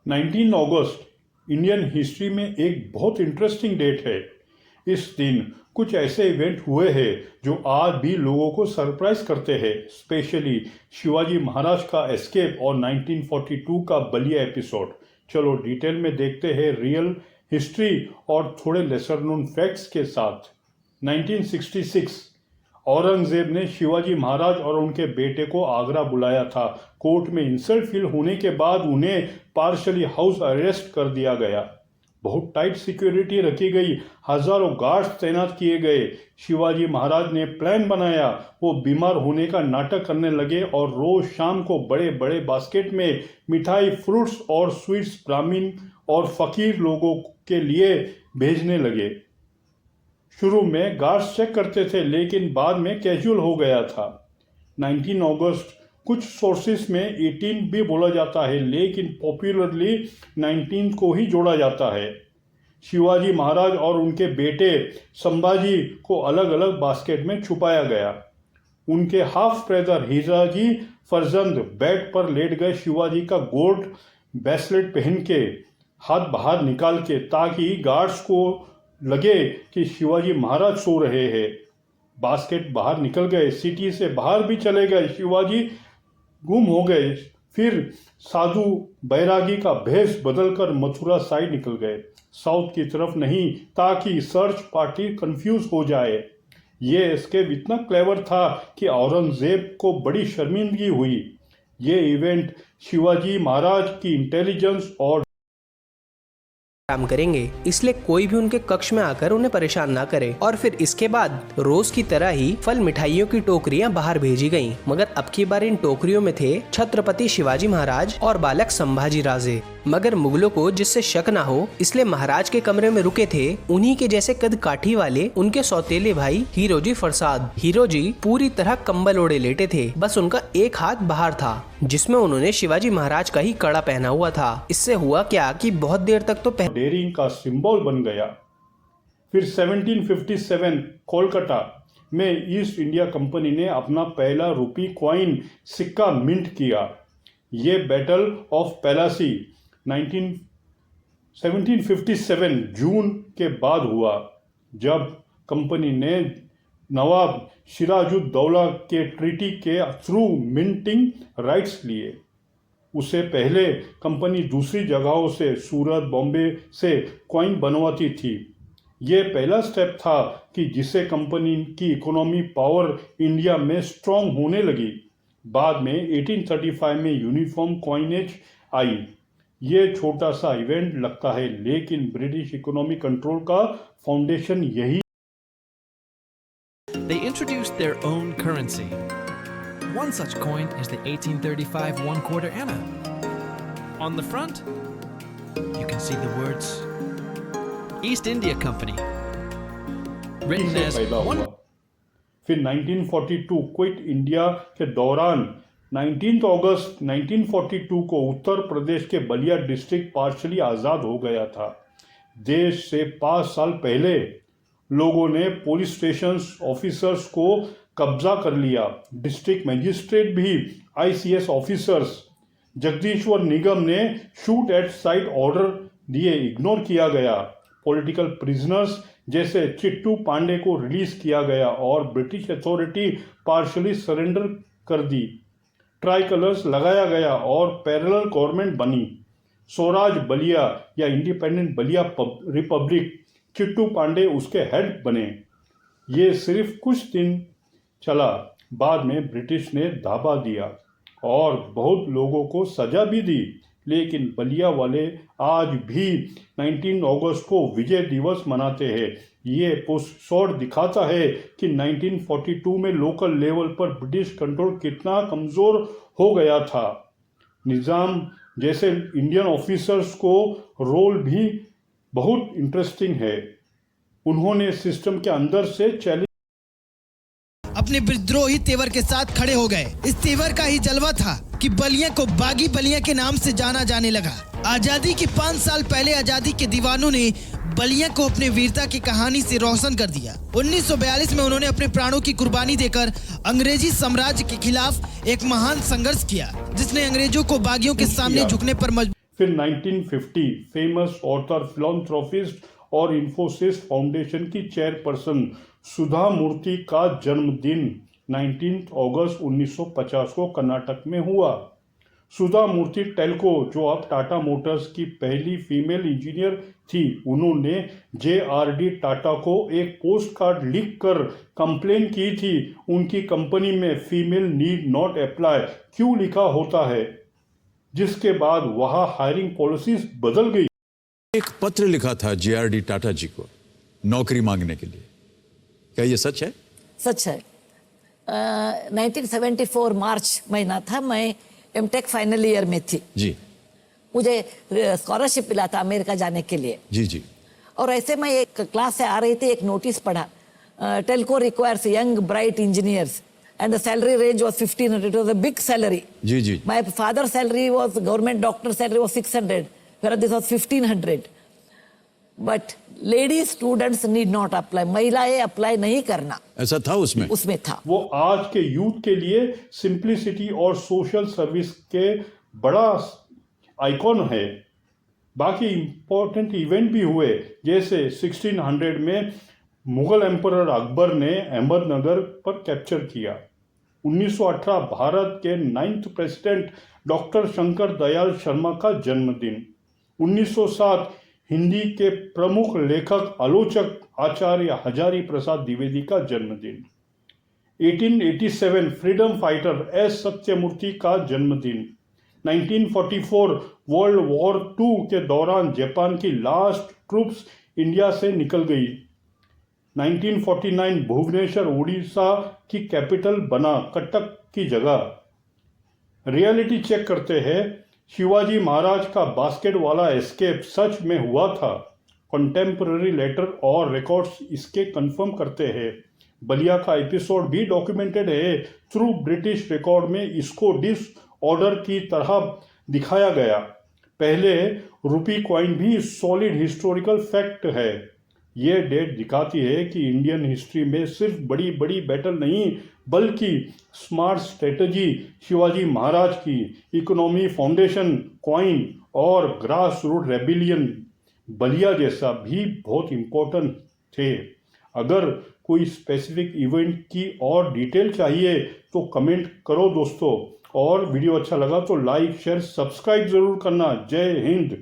19 अगस्त Indian history में एक बहुत इंटरेस्टिंग डेट है। इस दिन कुछ ऐसे इवेंट हुए हैं जो आज भी लोगों को सरप्राइज करते हैं, स्पेशली शिवाजी महाराज का एस्केप और 1942 का बलिया एपिसोड। चलो डिटेल में देखते हैं रियल हिस्ट्री और थोड़े लेसर नोन फैक्ट्स के साथ। 1966 औरंगजेब ने शिवाजी महाराज और उनके बेटे को आगरा बुलाया था। कोर्ट में इंसल्ट फील होने के बाद उन्हें पार्शली हाउस अरेस्ट कर दिया गया। बहुत टाइट सिक्योरिटी रखी गई, हजारों गार्ड्स तैनात किए गए। शिवाजी महाराज ने प्लान बनाया, वो बीमार होने का नाटक करने लगे और रोज शाम को बड़े बड़े बास्केट में मिठाई, फ्रूट्स और स्वीट्स ब्राह्मण और फकीर लोगों के लिए भेजने लगे। शुरू में गार्ड्स चेक करते थे, लेकिन बाद में कैजुअल हो गया था। 19 अगस्त कुछ सोर्सेस में 18 भी बोला जाता है, लेकिन पॉपुलरली 19 को ही जोड़ा जाता है। शिवाजी महाराज और उनके बेटे संभाजी को अलग अलग बास्केट में छुपाया गया। उनके हाफ ब्रदर हीराजी फरजंद बेड पर लेट गए, शिवाजी का गोल्ड ब्रेसलेट पहन के, हाथ बाहर निकाल के, ताकि गार्ड्स को लगे कि शिवाजी महाराज सो रहे हैं। बास्केट बाहर निकल गए, सिटी से बाहर भी चले गए, शिवाजी गुम हो गए। फिर साधु बैरागी का भेष बदलकर मथुरा साइड निकल गए, साउथ की तरफ नहीं, ताकि सर्च पार्टी कंफ्यूज हो जाए। ये एस्केप इतना क्लेवर था कि औरंगजेब को बड़ी शर्मिंदगी हुई। ये इवेंट शिवाजी महाराज की इंटेलिजेंस और काम करेंगे, इसलिए कोई भी उनके कक्ष में आकर उन्हें परेशान ना करे। और फिर इसके बाद रोज की तरह ही फल मिठाइयों की टोकरियां बाहर भेजी गईं, मगर अब की बार इन टोकरियों में थे छत्रपति शिवाजी महाराज और बालक संभाजी राजे। मगर मुगलों को जिससे शक ना हो, इसलिए महाराज के कमरे में रुके थे उन्हीं के जैसे कद काठी वाले उनके सौतेले भाई हीरोजी फरसाद। हीरोजी पूरी तरह कंबल ओढ़े लेटे थे, बस उनका एक हाथ बाहर था, जिसमें उन्होंने शिवाजी महाराज का ही कड़ा पहना हुआ था। इससे हुआ क्या कि बहुत देर तक तो डेयरिंग का सिंबल बन गया। फिर 1757 कोलकाता में ईस्ट इंडिया कंपनी ने अपना पहला रुपी कॉइन सिक्का मिंट किया। ये बैटल ऑफ प्लासी 1757 जून के बाद हुआ, जब कंपनी ने नवाब सिराजुद्दौला के ट्रीटी के थ्रू मिंटिंग राइट्स लिए। उससे पहले कंपनी दूसरी जगहों से, सूरत, बॉम्बे से कॉइन बनवाती थी। ये पहला स्टेप था कि जिससे कंपनी की इकोनॉमी पावर इंडिया में स्ट्रॉन्ग होने लगी। बाद में 1835 में यूनिफॉर्म कॉइनेज आई। ये छोटा सा इवेंट लगता है, लेकिन ब्रिटिश इकोनॉमी कंट्रोल का फाउंडेशन यही। They introduced their own currency. One such coin is the 1835 1/4 anna. On the front, you can see the words East India Company, written as one. फिर 1942 quit India के दौरान 19 अगस्त 1942 को उत्तर प्रदेश के Ballia district partially आज़ाद हो गया था। देश से 5 साल पहले लोगों ने पुलिस स्टेशन ऑफिसर्स को कब्जा कर लिया। डिस्ट्रिक्ट मजिस्ट्रेट भी ICS ऑफिसर्स। जगदीश्वर निगम ने शूट एट साइट ऑर्डर दिए, इग्नोर किया गया। पॉलिटिकल प्रिजनर्स जैसे चिट्टू पांडे को रिलीज किया गया और ब्रिटिश अथॉरिटी पार्शली सरेंडर कर दी। ट्राई कलर्स लगाया गया और पैरेलल गवर्नमेंट बनी, स्वराज बलिया या इंडिपेंडेंट बलिया रिपब्लिक। चिट्टू पांडे उसके हेड बने। ये सिर्फ कुछ दिन चला, बाद में ब्रिटिश ने धाबा दिया और बहुत लोगों को सजा भी दी। लेकिन बलिया वाले आज भी 19 अगस्त को विजय दिवस मनाते हैं। ये एपिसोड दिखाता है कि 1942 में लोकल लेवल पर ब्रिटिश कंट्रोल कितना कमज़ोर हो गया था। निज़ाम जैसे इंडियन ऑफिसर्स को रोल भी बहुत इंटरेस्टिंग है। उन्होंने सिस्टम के अंदर से चैलेंज अपने विद्रोही तेवर के साथ खड़े हो गए। इस तेवर का ही जलवा था कि बलिया को बागी बलिया के नाम से जाना जाने लगा। आजादी के 5 साल पहले आजादी के दीवानों ने बलिया को अपने वीरता की कहानी से रोशन कर दिया। 1942 में उन्होंने अपने प्राणों की कुर्बानी देकर अंग्रेजी साम्राज्य के खिलाफ एक महान संघर्ष किया, जिसने अंग्रेजों को बागियों के सामने झुकने पर मजबूर। फिर 1950 फेमस ऑथर, फिलॉन्थ्रोपिस्ट और इन्फोसिस फाउंडेशन की चेयरपर्सन सुधा मूर्ति का जन्मदिन 19 अगस्त 1950 को कर्नाटक में हुआ। सुधा मूर्ति टेल्को, जो अब टाटा मोटर्स की पहली फीमेल इंजीनियर थी, उन्होंने JRD टाटा को एक पोस्ट कार्ड लिख कर कंप्लेन की थी उनकी कंपनी में फीमेल नीड नॉट अप्लाई क्यों लिखा होता है, जिसके बाद वहां हायरिंग पॉलिसीज बदल गई। एक पत्र लिखा था JRD टाटा जी को नौकरी मांगने के लिए, क्या ये सच है? सच है। 1974 मार्च महीना था, मैं एमटेक फाइनल ईयर में थी जी मुझे स्कॉलरशिप मिला था अमेरिका जाने के लिए। जी जी और ऐसे मैं एक क्लास से आ रही थी, एक नोटिस पढ़ा, Telco requires young bright engineers and the salary range was 1500. It was a big salary. जी जी my father salary was, government doctor salary was 600, whereas this was 1500. But lady students need not apply, महिलाएं apply नहीं करना, ऐसा था उसमें था। वो आज के यूथ के लिए सिंप्लिसिटी और सोशल सर्विस के बड़ा आइकॉन है। बाकी इंपॉर्टेंट इवेंट भी हुए, जैसे 1600 में मुगल एम्परर अकबर ने अहमदनगर पर कैप्चर किया। 1918 भारत के 9th president doctor Shankar Dayal Sharma का जन्मदिन। 1907 हिंदी के प्रमुख लेखक आलोचक आचार्य हजारी प्रसाद द्विवेदी का जन्मदिन। 1887 फ्रीडम फाइटर एस सत्यमूर्ति का जन्मदिन। 1944 वर्ल्ड वॉर II के दौरान जापान की लास्ट ट्रूप्स इंडिया से निकल गई। 1949 भुवनेश्वर उड़ीसा की कैपिटल बना, कटक की जगह। रियलिटी चेक करते हैं, शिवाजी महाराज का बास्केट वाला एस्केप सच में हुआ था। कंटेम्पररी लेटर और रिकॉर्ड्स इसके कंफर्म करते हैं। बलिया का एपिसोड भी डॉक्यूमेंटेड है थ्रू ब्रिटिश रिकॉर्ड में इसको डिसऑर्डर की तरह दिखाया गया। पहले रुपी कॉइन भी सॉलिड हिस्टोरिकल फैक्ट है। ये डेट दिखाती है कि इंडियन हिस्ट्री में सिर्फ बड़ी बड़ी बैटल नहीं, बल्कि स्मार्ट स्ट्रेटजी शिवाजी महाराज की, इकोनॉमी फाउंडेशन, कॉइन और ग्रास रूट रेबिलियन बलिया जैसा भी बहुत इम्पोर्टेंट थे। अगर कोई स्पेसिफिक इवेंट की और डिटेल चाहिए तो कमेंट करो दोस्तों, और वीडियो अच्छा लगा तो लाइक शेयर सब्सक्राइब जरूर करना। जय हिंद।